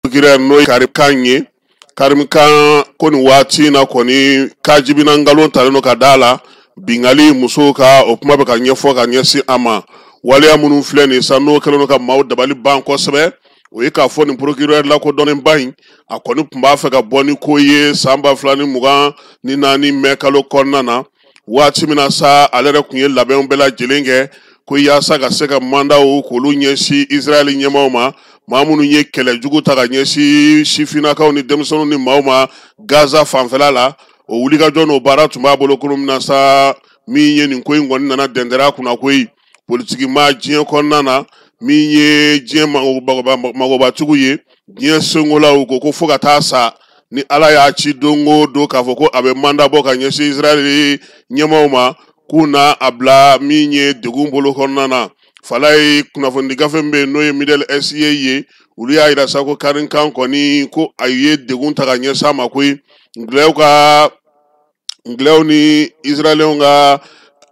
kira no karim kanye karim kan koni wati na koni kajibina ngalon taleno kadala bingali musoka opuma be ka nyefo ka nyesi ama wale amunu fleni sano keleno ka maw dabali banko sebe o yika fo ni procureur la ko donen bayin akoni pumba fe ka boni koye samba flani mugan ni nani mekalo konnana wati mina sa alere kunye labem bela jelenge ko yasa ga seka manda o kolu nyesi Israeli nyemauma mamunu nye kele jugu taga nyesi shifina ka oni demsono ni mauma Gaza fanfela la o wuliga jono bara tumba bolo kulum na sa minye ni koyi ngoni nana dendera kuna koyi politiki ma jien konnana minye jien magoba tuguye jien songola uko ko foga tasa ni ala ya chi dongo do ka foko abe manda boka nyesi Israeli nyemauma kuna abla minye degumbolo konnana falai kuna fondi gafembe noye Middle East ye uliya ida sako karin kan koni ko aye degun taga nyesa makoi ngleo ni Israel nga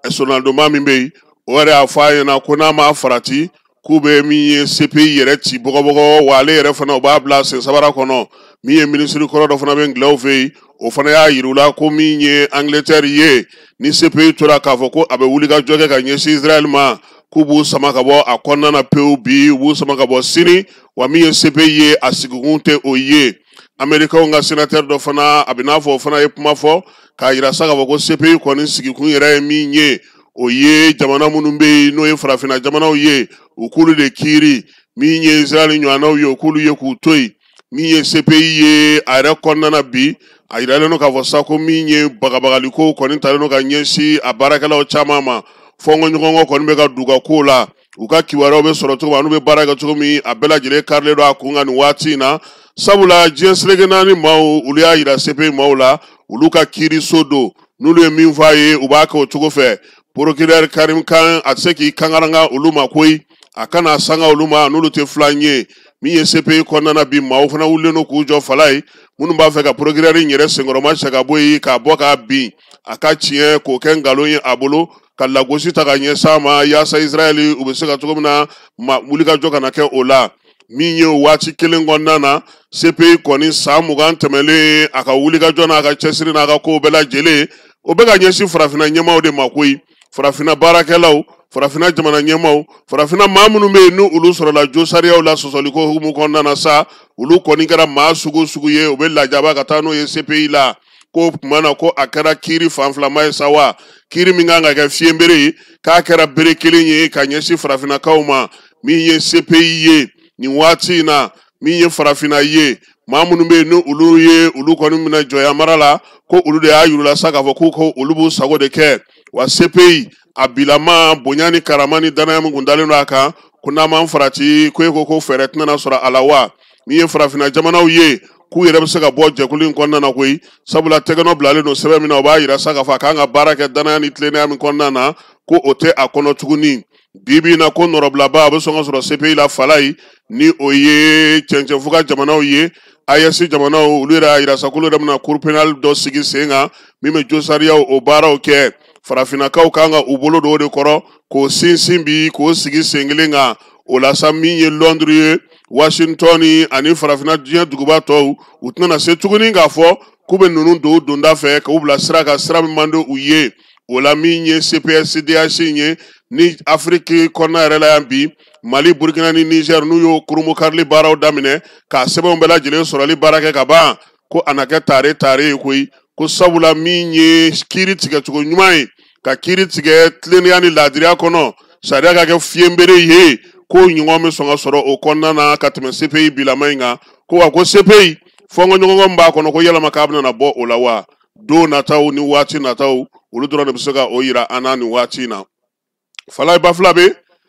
sonaldo mamimbe ore afaye na kuna ma farati kube miye CPI yere ti bogo wale yere fana oba blase sabara kono miye ministry kono do fana be ngleo fe o fana ya yirula ko miye Angleterre ye ni CPI tora kafoko abe wuliga joge ka nyesi Israel ma kubu samaka bo akonna na PUB wu samaka bo sini wa miye CPI ye asigugunte oye Amerika nga senateur do fana abinafo fana yepuma fo ka yira saka bo ko CPI ko ni sigikun yere minye oye jamana munumbe no ye farafina jamana oye ukulu de kiri minye Israel nywana oye ukulu ye kutoi minye CPI ye ara konna na bi ayira no ka vosa ko minye bagabagaliko ko ni taleno ka nyesi abarakala o chamama fongo nyongo ko ni be ka duga kula uka kiwaro be soroto banu be baraka to mi abela jile karle do akunga ni wati na sabula jenslege nani mau ulia ira CPI maula uluka kiri sodo nulu minfaye ubaka otugofe procureur Karim kan atseki kangaranga uluma koi akana sanga uluma nulu te flanye miye CPI konnana bi maw fana wuleno kujo falai munu ba fe ka procureur nyere sengoroma chaka boyi ka boka bi akachie ko kengaloyin abolo kala gosi taganya sama yasa Israeli ubeseka tugomna mulika joka na ke ola minye wati kelengonnana CPI koni samugan temele aka wulika jona aka chesiri na aka ko bela jele obega nyesi farafina nyema ode makoi farafina barakelaw farafina jamana nyemaw farafina mamunu me nu ulu soro la josaria la sosoliko humu konnana sa ulu koni kara ma sugu ye obela jaba katano ye CPI la ko mana ko akara kiri fanflama sawa kiri minganga ga fiembere ka akara bere kelenye ka nyesi farafina kauma miye CPI ye ni wati na miye farafina ye mamunu me nu ulu ye ulu koni mina joya marala ko ulu de ayula saka fo ko ulu bu sago de ke wa CPI abilama bonyani karamani dana mungundale no aka kuna man farati ko feretna na sura alawa miye farafina jamana ye ku yere be saka boje kulin konna na koyi sabula tegano blale no sebe mina oba yira saka fa kanga baraka dana ni tlene am konna na ko ote akono tuguni bibi na ko norobla ba be songa sura CPI la falai ni oye chenche fuka jamana oye ayasi jamana ulira yira sakulu demna cour penal do sigi senga mime josaria o bara oke farafina kaw kanga ubolo do de koro ko sinsimbi ko sigi sengelenga ola saminye Londres Washington ani farafina diya duguba to utna se tuguni ngafo kube nunu do donda fe ka ubla sraka sram mando uye ola minye CPSDH nye ni Afrique kona rela yambi Mali Burkina ni Niger nuyo kurumu karli bara damine ka sebe mbela jile sorali barake ka ba ko anake tare ko sabula minye kiri tiga tugo nyumai ka kiri tiga tleni yani ladria kono sharia ka ke fiembere ye ko nyongome songa soro o konna na katme CPI bilamainga ko wa ko CPI fongo nyongo mba kono ko yela makabna na bo olawa do nataw ni wati nataw uludura de bisoga oyira anani wati na falai baflabe